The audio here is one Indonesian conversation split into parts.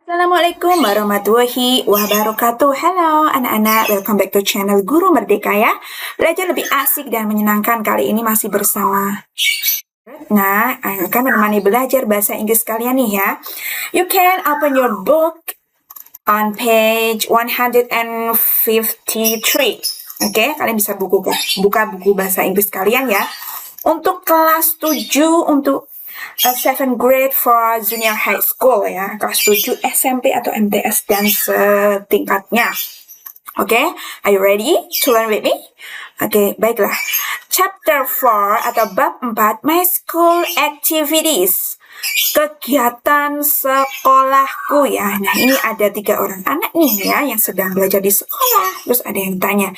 Assalamualaikum warahmatullahi wabarakatuh. Halo anak-anak, welcome back to channel Guru Merdeka ya. Belajar lebih asik dan menyenangkan. Kali ini masih bersama Retna, akan menemani belajar bahasa Inggris kalian nih ya. You can open your book on page 153. Oke, kalian bisa buka buku bahasa Inggris kalian ya. Untuk kelas 7, untuk 7 grade for junior high school ya, kelas 7 SMP atau MTS dan setingkatnya. Oke, are you ready to learn with me? Oke, baiklah. Chapter 4 atau bab 4, My School Activities. Kegiatan sekolahku ya. Nah, ini ada 3 orang anak nih ya yang sedang belajar di sekolah. Terus ada yang tanya,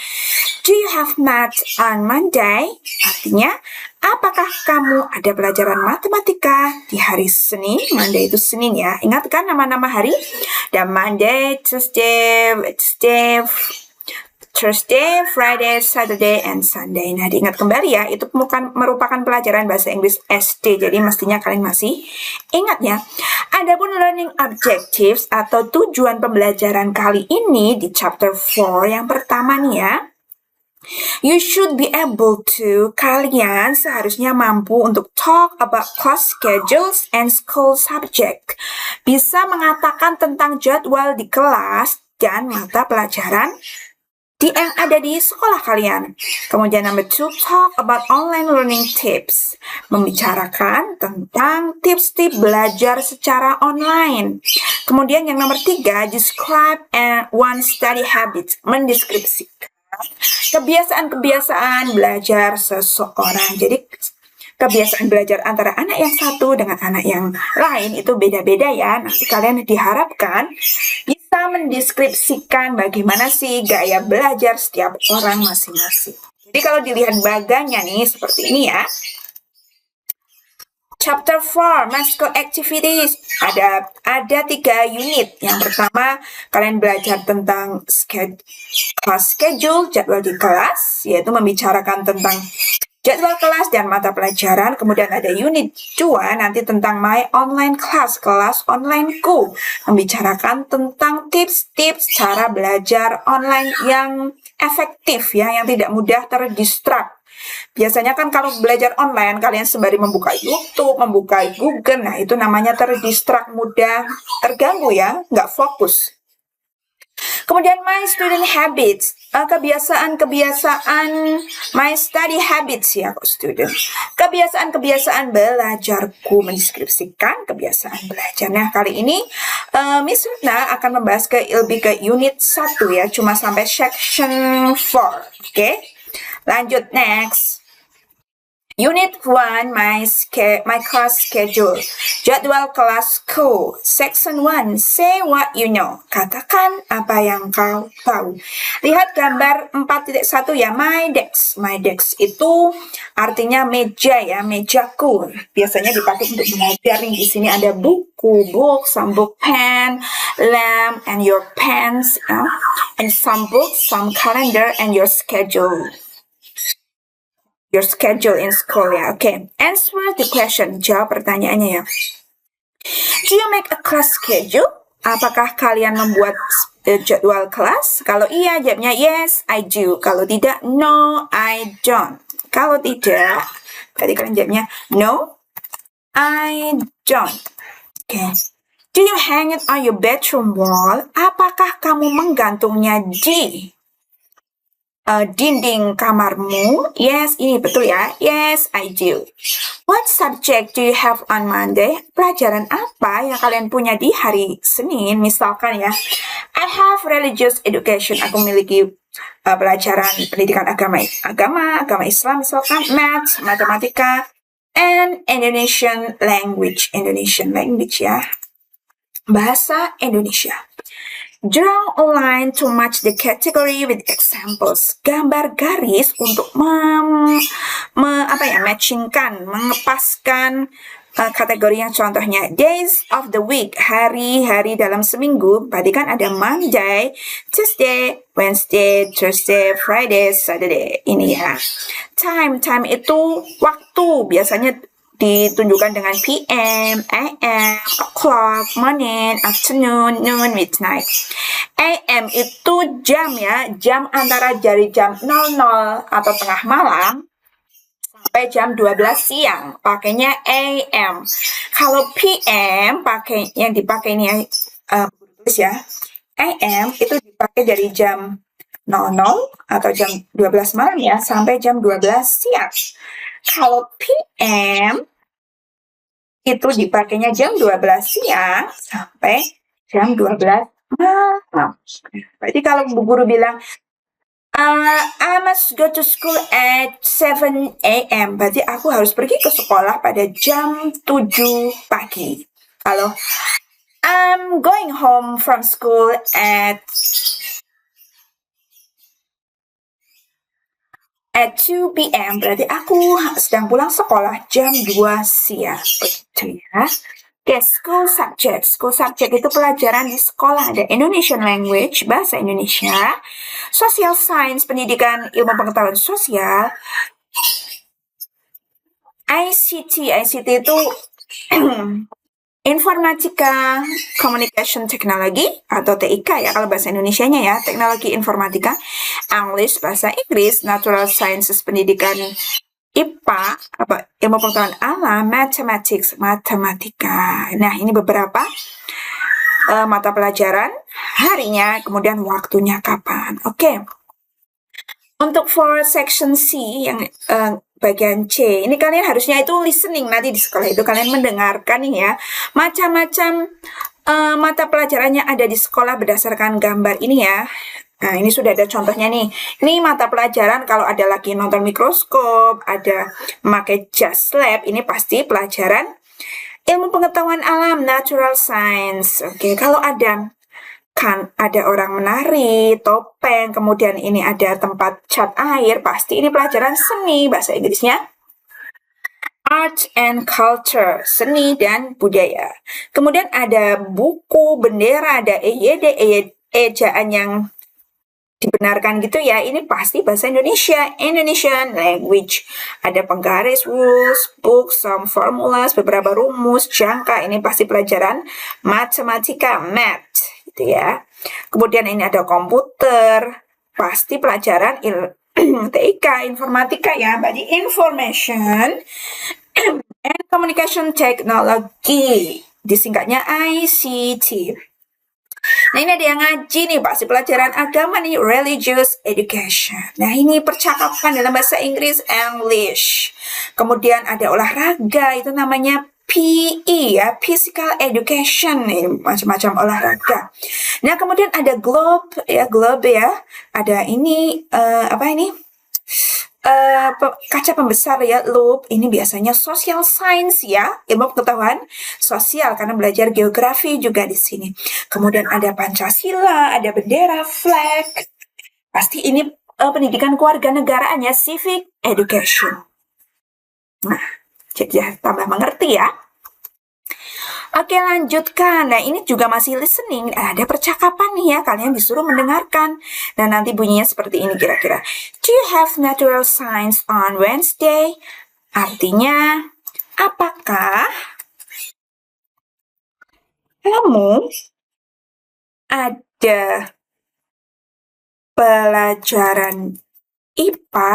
do you have math on Monday? Artinya, apakah kamu ada pelajaran matematika di hari Senin? Monday itu Senin ya. Ingat kan nama-nama hari? Dan Monday, Tuesday, Wednesday, Thursday, Friday, Saturday, and Sunday. Nah, diingat kembali ya, itu merupakan pelajaran bahasa Inggris SD. Jadi mestinya kalian masih ingat ya. Adapun learning objectives atau tujuan pembelajaran kali ini di chapter 4 yang pertama nih ya. You should be able to, kalian seharusnya mampu untuk talk about class schedules and school subject. Bisa mengatakan tentang jadwal di kelas dan mata pelajaran yang ada di sekolah kalian. Kemudian number 2, talk about online learning tips. Membicarakan tentang tips-tips belajar secara online. Kemudian yang nomor 3, describe one study habit. Mendeskripsikan kebiasaan-kebiasaan belajar seseorang. Jadi kebiasaan belajar antara anak yang satu dengan anak yang lain itu beda-beda ya. Nanti kalian diharapkan bisa mendeskripsikan bagaimana sih gaya belajar setiap orang masing-masing. Jadi kalau dilihat baganya nih seperti ini ya. Chapter 4, My School Activities. Ada 3 unit. Yang pertama, kalian belajar tentang class schedule, jadwal di kelas, yaitu membicarakan tentang jadwal kelas dan mata pelajaran. Kemudian ada unit 2 nanti tentang My Online Class, kelas onlineku. Membicarakan tentang tips-tips cara belajar online yang efektif ya, yang tidak mudah terdistract. Biasanya kan kalau belajar online kalian sembari membuka YouTube, membuka Google, nah itu namanya terdistract, mudah terganggu ya, nggak fokus. Kemudian my student habits, kebiasaan my study habits ya student. Kebiasaan belajarku, mendeskripsikan kebiasaan belajar. Nah kali ini Miss Retna akan membahas lebih ke unit 1 ya, cuma sampai section 4. Oke? Lanjut next. Unit 1, my class schedule. Jadwal kelasku. Section 1, say what you know. Katakan apa yang kau tahu. Lihat gambar 4.1 ya, my desk. My desk itu artinya meja ya, mejaku. Biasanya dipakai untuk belajar nih. Di sini ada buku, book, some book, pen, lamp, and your pens. And some books, some calendar, and your schedule. Your schedule in school ya. Okay. Answer the question. Jawab pertanyaannya ya. Do you make a class schedule? Apakah kalian membuat jadwal kelas? Kalau iya, jawabnya yes, I do. Kalau tidak, no, I don't. Kalau tidak, tadi kalian jawabnya no, I don't. Okay. Do you hang it on your bedroom wall? Apakah kamu menggantungnya di dinding kamarmu? Yes, ini betul ya. Yes, I do. What subject do you have on Monday? Pelajaran apa yang kalian punya di hari Senin? Misalkan ya, I have religious education. Aku memiliki pelajaran pendidikan agama Islam, misalkan math, matematika, and Indonesian language ya. Bahasa Indonesia. Draw a line to match the category with examples. Gambar garis untuk matchingkan, mengepaskan kategori yang contohnya. Days of the week, hari-hari dalam seminggu. Tadi kan ada Monday, Tuesday, Wednesday, Thursday, Friday, Saturday. Ini ya. Time itu waktu. Biasanya ditunjukkan dengan PM, AM, o'clock, morning, afternoon, noon, midnight. AM itu jam ya, jam antara dari jam 00 atau tengah malam sampai jam 12 siang, pakainya AM. Kalau PM yang dipakai ini ya, AM itu dipakai dari jam 00 atau jam 12 malam ya sampai jam 12 siang. Kalau PM itu dipakainya jam 12 siang sampai jam 12 malam. Berarti kalau Bu Guru bilang I must go to school at 7 a.m. Berarti aku harus pergi ke sekolah pada jam 7 pagi. Kalau I'm going home from school at 2 p.m. berarti aku sedang pulang sekolah jam 2 siang. Begitu ya. Oke, school subject. School subject itu pelajaran di sekolah. Ada Indonesian language, bahasa Indonesia, social science, pendidikan ilmu pengetahuan sosial, ICT. ICT itu Informatika, Communication Technology atau TIK ya kalau bahasa Indonesianya ya, teknologi informatika, English bahasa Inggris, Natural Sciences pendidikan IPA, ilmu pengetahuan alam, Mathematics matematika. Nah, ini beberapa mata pelajaran, harinya, kemudian waktunya kapan. Oke. Untuk for section C yang bagian C, ini kalian harusnya itu listening nanti di sekolah itu kalian mendengarkan nih ya. Macam-macam mata pelajarannya ada di sekolah berdasarkan gambar ini ya. Nah, ini sudah ada contohnya nih. Ini mata pelajaran kalau ada lagi nonton mikroskop, ada memakai jas lab, ini pasti pelajaran ilmu pengetahuan alam, natural science. Oke, kalau ada orang menari, topeng, kemudian ini ada tempat cat air, pasti ini pelajaran seni, bahasa Inggrisnya art and culture, seni dan budaya. Kemudian ada buku, bendera, ada EYD, ejaan yang dibenarkan gitu ya, ini pasti bahasa Indonesia, Indonesian language. Ada penggaris, rules, books, some formulas, beberapa rumus, jangka, ini pasti pelajaran matematika, math, gitu ya. Kemudian ini ada komputer, pasti pelajaran TIK, informatika ya, berarti information and communication technology, disingkatnya ICT. Nah, ini ada yang ngaji nih, pasti pelajaran agama nih, religious education. Nah, ini percakapan dalam bahasa Inggris, English. Kemudian ada olahraga, itu namanya PE ya, physical education nih, macam-macam olahraga. Nah, kemudian ada globe ya. Ada ini apa ini? Kaca pembesar ya, loop, ini biasanya social science ya, ilmu pengetahuan sosial karena belajar geografi juga di sini. Kemudian ada Pancasila, ada bendera, flag. Pasti ini pendidikan kewarganegaraan ya, civic education. Nah, jadi tambah mengerti ya. Oke, lanjutkan. Nah, ini juga masih listening. Ada percakapan nih ya, kalian disuruh mendengarkan. Nah, nanti bunyinya seperti ini kira-kira. Do you have natural science on Wednesday? Artinya, apakah kamu ada pelajaran IPA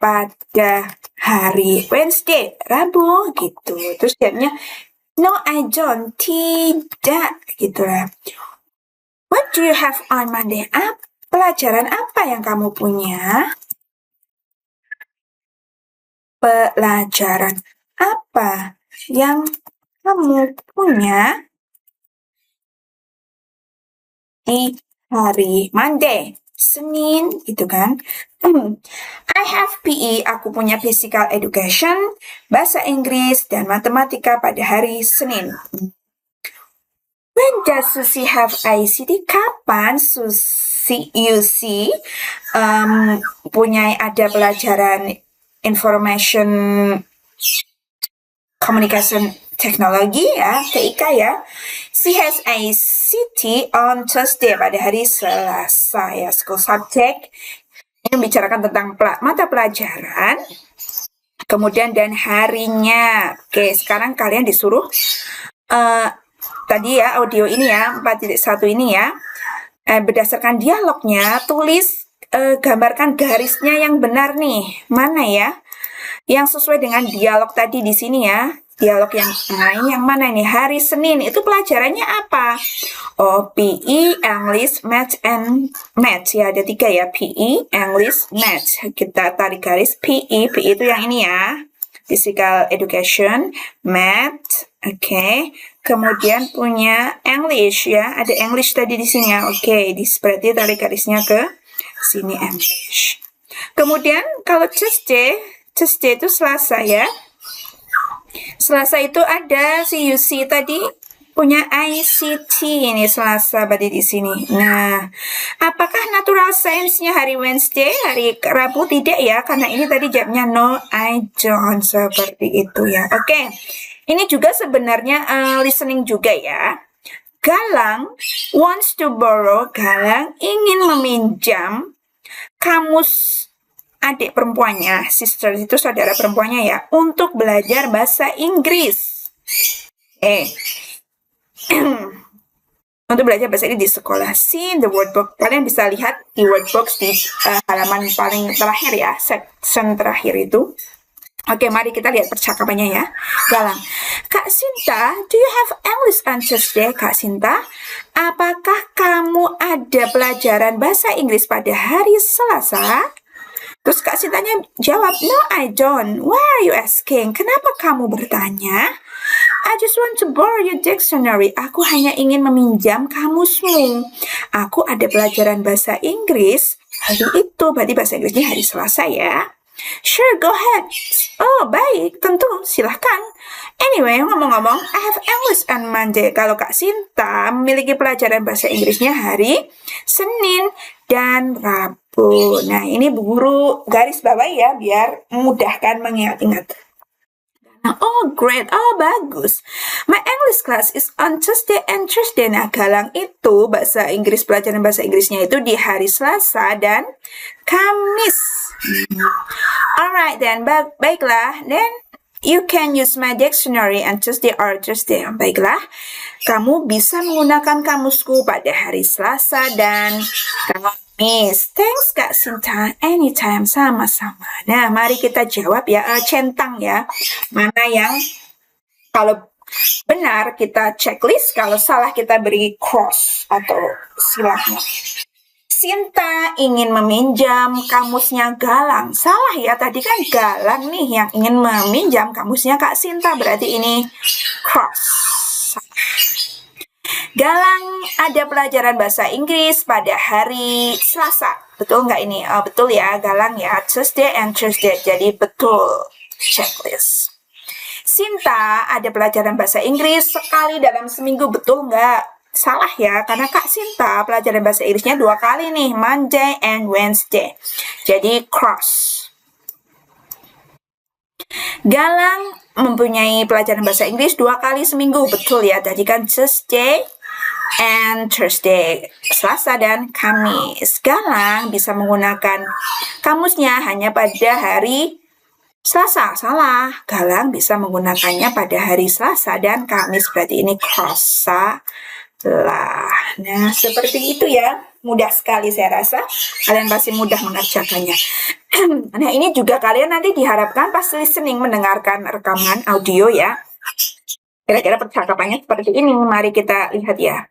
pada hari Wednesday, Rabu gitu. Terus jawabnya, no, I don't. Tidak, gitu lah. What do you have on Monday? Pelajaran apa yang kamu punya? Pelajaran apa yang kamu punya di hari Monday? Senin, gitu kan? I have PE, aku punya physical education, bahasa Inggris, dan matematika pada hari Senin. When does Susi have ICT? Kapan Susi punya ada pelajaran information communication technology ya, TIK ya. She has ICT on Thursday pada hari Selasa ya. School subject ini membicarakan tentang mata pelajaran. kemudian dan harinya. Oke, sekarang kalian disuruh tadi ya audio ini ya 4.1 ini ya, berdasarkan dialognya tulis, gambarkan garisnya yang benar nih, mana ya yang sesuai dengan dialog tadi di sini ya. Dialog yang ini yang mana ini? Hari Senin itu pelajarannya apa? Oh, PE, English, Math, and Math ya, ada 3 ya, PE, English, Math. Kita tarik garis PE itu yang ini ya, Physical Education, Math, oke. Kemudian punya English ya, ada English tadi di sini ya, oke. Berarti tarik garisnya ke sini English. Kemudian kalau Tuesday itu Selasa ya. Selasa itu ada si UC tadi punya ICT ini Selasa berarti di sini. Nah, apakah natural science-nya hari Wednesday, hari Rabu? Tidak ya, karena ini tadi jawabnya no, I don't, seperti itu ya. Oke. Ini juga sebenarnya listening juga ya. Galang wants to borrow, Galang ingin meminjam kamus adik perempuannya, sister itu saudara perempuannya ya, untuk belajar bahasa Inggris. Untuk belajar bahasa Inggris di sekolah. See the word book. Kalian bisa lihat di word box di halaman paling terakhir ya, section terakhir itu. Oke, mari kita lihat percakapannya ya. Galang, Kak Sinta, do you have English on Tuesday? Kak Sinta, apakah kamu ada pelajaran bahasa Inggris pada hari Selasa? Terus Kak Sintanya jawab, no I don't. Why are you asking? Kenapa kamu bertanya? I just want to borrow your dictionary. Aku hanya ingin meminjam kamusmu. Aku ada pelajaran bahasa Inggris hari itu. Berarti bahasa Inggrisnya hari Selasa ya. Sure, go ahead. Oh, baik. Tentu, silahkan. Anyway, ngomong-ngomong, I have English on Monday. Kalau Kak Sinta memiliki pelajaran bahasa Inggrisnya hari Senin dan Rabu. Nah, ini guru garis bawah ya, biar memudahkan mengingat-ingat. Oh, great. Oh, bagus. My English class is on Tuesday and Thursday. Nah, Galang itu pelajaran bahasa Inggrisnya itu di hari Selasa dan Kamis. Alright then, baiklah. Then you can use my dictionary on Tuesday or Thursday. Baiklah, kamu bisa menggunakan kamusku pada hari Selasa dan Kamis. Thanks Kak Sinta, anytime, sama-sama. Nah, mari kita jawab ya, centang ya. Mana yang kalau benar kita checklist, kalau salah kita beri cross atau silahnya. Sinta ingin meminjam kamusnya Galang. Salah ya, tadi kan Galang nih yang ingin meminjam kamusnya Kak Sinta. Berarti ini cross. Galang ada pelajaran bahasa Inggris pada hari Selasa. Betul nggak ini? Oh, betul ya, Galang ya. Tuesday and Thursday. Jadi betul. Checklist. Sinta ada pelajaran bahasa Inggris sekali dalam seminggu. Betul nggak? Salah ya, karena Kak Sinta pelajaran bahasa Inggrisnya 2 kali nih, Monday and Wednesday. Jadi cross. Galang mempunyai pelajaran bahasa Inggris 2 kali seminggu. Betul ya, tadi kan Tuesday and Thursday, Selasa dan Kamis. Galang bisa menggunakan kamusnya hanya pada hari Selasa. Salah, Galang bisa menggunakannya pada hari Selasa dan Kamis. Berarti ini cross. Lah, nah seperti itu ya, mudah sekali saya rasa kalian pasti mudah mengerjakannya. Nah ini juga kalian nanti diharapkan pas listening mendengarkan rekaman audio ya. Kira-kira percakapannya seperti ini. Mari kita lihat ya.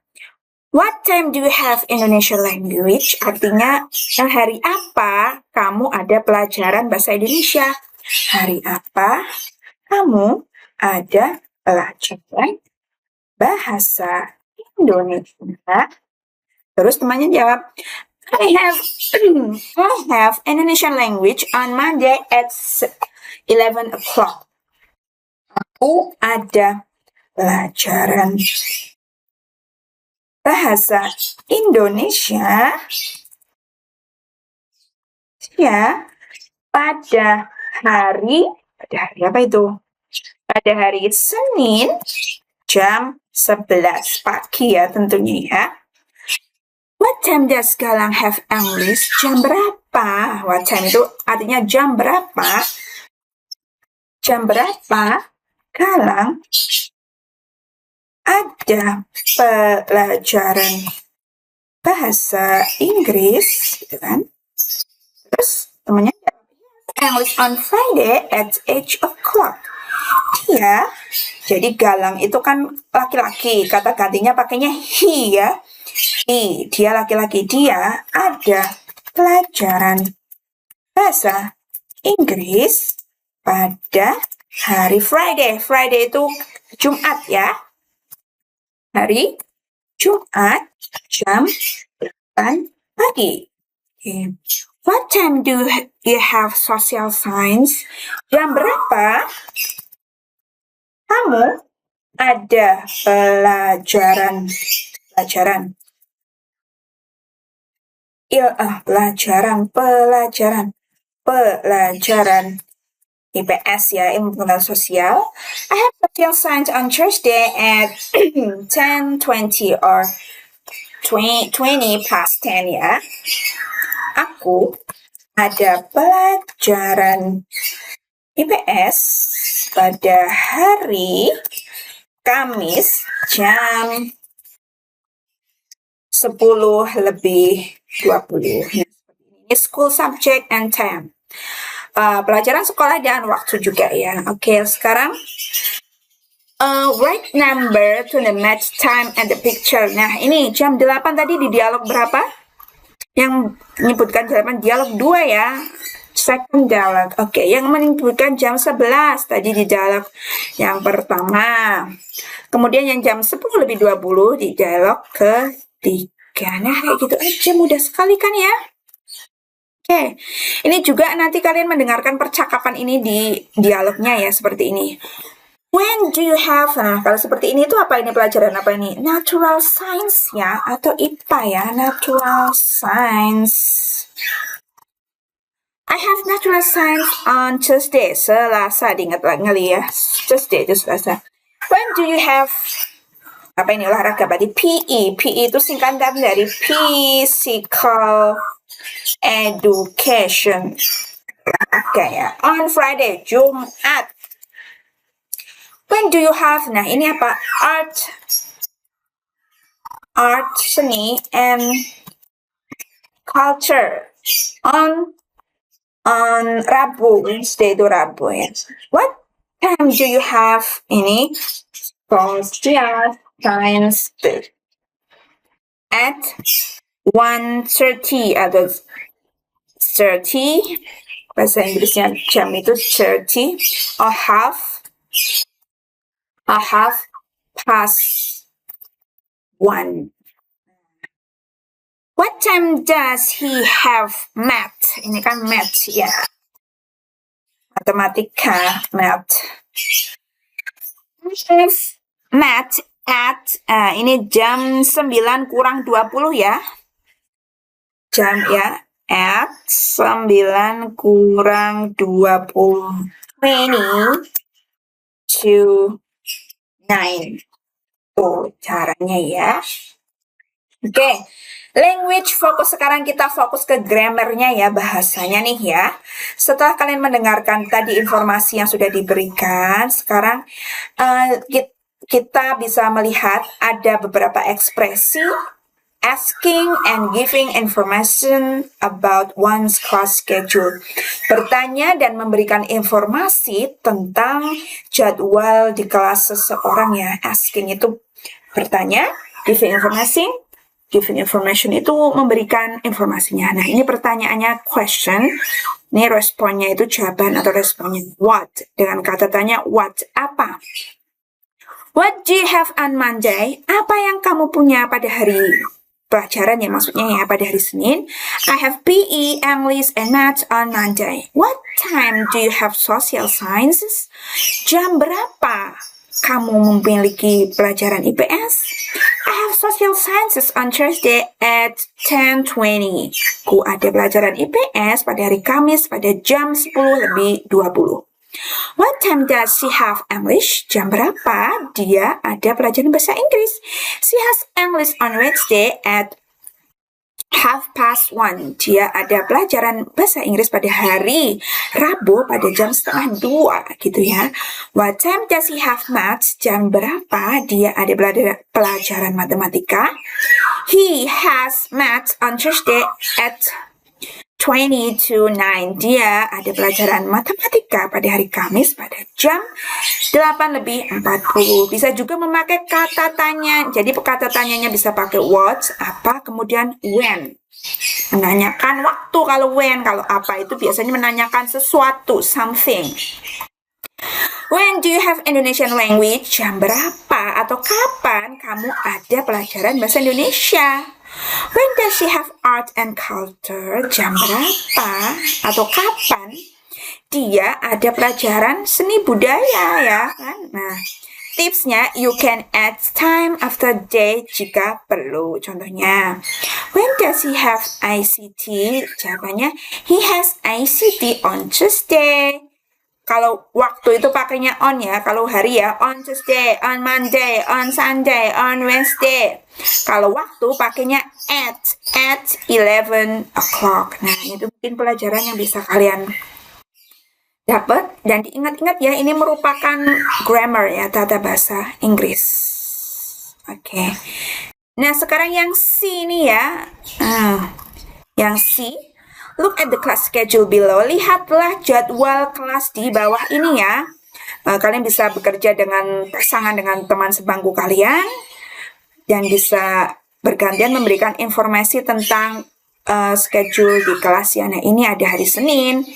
What time do you have Indonesian language? Artinya hari apa kamu ada pelajaran bahasa Indonesia? Hari apa kamu ada pelajaran bahasa Indonesia? Terus temannya jawab, I have Indonesian language on Monday at 11 o'clock. Aku ada pelajaran bahasa Indonesia ya pada hari apa itu? Pada hari Senin jam 11 pagi ya tentunya ya. What time does Galang have English? Jam berapa? What time itu artinya jam berapa Jam berapa Galang ada pelajaran bahasa Inggris, gitu kan? Terus temannya English on Friday at 8 o'clock. Dia, jadi Galang itu kan laki-laki, kata gantinya pakainya he ya. He, dia laki-laki, dia ada pelajaran bahasa Inggris pada hari Friday. Friday itu Jumat ya. Hari Jumat jam 8 pagi. Okay. What time do you have social science? Jam berapa kamu ada pelajaran IPS ya, ilmu pengetahuan sosial. I have social science on Thursday at 10:20 or 20 past 10 ya. Aku ada pelajaran IPS pada hari Kamis jam 10:20. Ini school subject and time. Pelajaran sekolah dan waktu juga ya. Oke, sekarang write number to the match time and the picture. Nah, ini jam 8 tadi di dialog berapa? Yang menyebutkan dialog 2 ya. Second dialog. Oke, yang menyebutkan jam 11 tadi di dialog yang pertama. Kemudian yang jam 10:20 di dialog ketiga. Nah, kayak gitu aja, mudah sekali kan ya? Oke, ini juga nanti kalian mendengarkan percakapan ini di dialognya ya, seperti ini. When do you have, nah kalau seperti ini itu apa ini, pelajaran apa ini? Natural science ya, atau IPA ya, natural science. I have natural science on Tuesday, Selasa, diingat lagi ya, Tuesday itu Selasa. When do you have, apa ini, olahraga berarti PE. PE itu singkatan dari physical education. Oke ya. On Friday, Jumat. When do you have, nah ini apa? Art, seni, and culture. On Rabu, Wednesday itu Rabu ya. What time do you have ini? Social science at 1:30 atau 30, bahasa Inggrisnya jam itu 30 or half past 1. What time does he have math? Ini kan math ya, matematika, math. Math at ini jam 9:20 ya. Jam ya, at 9:20. 20 to 9. Tuh caranya ya. Oke, language fokus. Sekarang kita fokus ke grammarnya ya, bahasanya nih ya. Setelah kalian mendengarkan tadi informasi yang sudah diberikan, sekarang kita bisa melihat ada beberapa ekspresi asking and giving information about one's class schedule. Bertanya dan memberikan informasi tentang jadwal di kelas seseorang ya. Asking itu bertanya, giving information itu memberikan informasinya. Nah, ini pertanyaannya question. Ini responnya itu jawaban atau responnya what. Dengan kata tanya what, apa? What do you have on Monday? Apa yang kamu punya pada hari pelajaran ya, maksudnya ya, pada hari Senin. I have PE, English, and Math on Monday. What time do you have social sciences? Jam berapa kamu memiliki pelajaran IPS? I have social sciences on Thursday at 10:20. Ku ada pelajaran IPS pada hari Kamis pada jam 10:20. What time does she have English? Jam berapa dia ada pelajaran bahasa Inggris? She has English on Wednesday at 1:30. Dia ada pelajaran bahasa Inggris pada hari Rabu pada jam 1:30 gitu ya. What time does he have maths? Jam berapa dia ada pelajaran matematika? He has maths on Thursday at 20 to 9. Dia ada pelajaran matematika pada hari Kamis pada jam 8:40. Bisa juga memakai kata tanya. Jadi kata tanyanya bisa pakai what, apa, kemudian when. Menanyakan waktu kalau when, kalau apa itu biasanya menanyakan sesuatu, something. When do you have Indonesian language? Jam berapa atau kapan kamu ada pelajaran bahasa Indonesia? When does she have art and culture? Jam berapa atau kapan dia ada pelajaran seni budaya ya kan? Nah, tipsnya you can add time after day jika perlu. Contohnya, when does he have ICT? Jawabannya, he has ICT on Tuesday. Kalau waktu itu pakainya on ya, kalau hari ya on Tuesday, on Monday, on Sunday, on Wednesday. Kalau waktu pakainya at 11 o'clock. Nah, itu mungkin pelajaran yang bisa kalian dapat dan diingat-ingat ya, ini merupakan grammar ya, tata bahasa Inggris. Oke. Nah, sekarang yang C ini ya. Yang C. Look at the class schedule below. Lihatlah jadwal kelas di bawah ini ya. Kalian bisa bekerja dengan pasangan dengan teman sebangku kalian dan bisa bergantian memberikan informasi tentang schedule di kelas ya. Nah, ini ada hari Senin.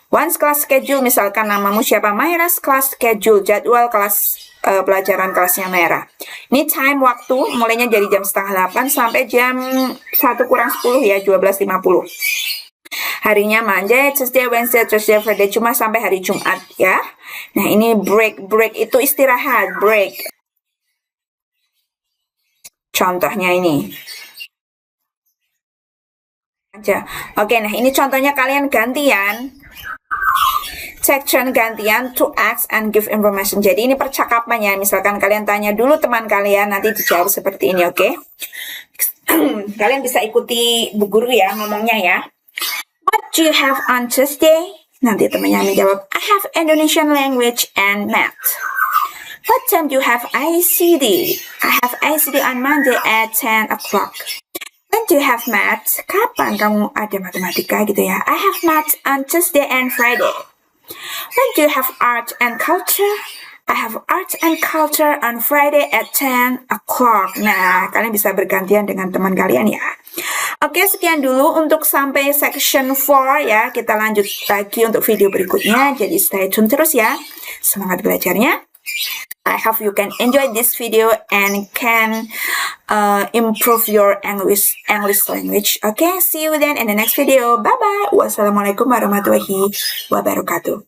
Once class schedule, misalkan namamu siapa? Maira's class schedule, jadwal kelas pelajaran kelasnya Maira. Ini time waktu mulainya dari jam 7:30 sampai jam 1:10 ya, 12:50. Harinya Monday, Tuesday, Wednesday, Thursday, Friday, cuma sampai hari Jumat ya. Nah, ini break itu istirahat, break. Contohnya ini. Aja. Oke, nah ini contohnya kalian gantian. Section gantian to ask and give information. Jadi ini percakapannya. Misalkan kalian tanya dulu teman kalian, nanti dijawab seperti ini, oke? Kalian bisa ikuti Bu Guru ya ngomongnya ya. What do you have on Tuesday? Nanti temannya menjawab, I have Indonesian language and math. What time do you have ICD? I have ICD on Monday at 10 o'clock. When do you have math? Kapan kamu ada matematika gitu ya? I have math on Tuesday and Friday. When do you have art and culture? I have art and culture on Friday at 10 o'clock. Nah, kalian bisa bergantian dengan teman kalian ya. Oke, sekian dulu untuk sampai section 4 ya. Kita lanjut lagi untuk video berikutnya. Jadi stay tune terus ya. Semangat belajarnya. I hope you can enjoy this video and can improve your English language. Okay, see you then in the next video. Bye-bye. Wassalamualaikum warahmatullahi wabarakatuh.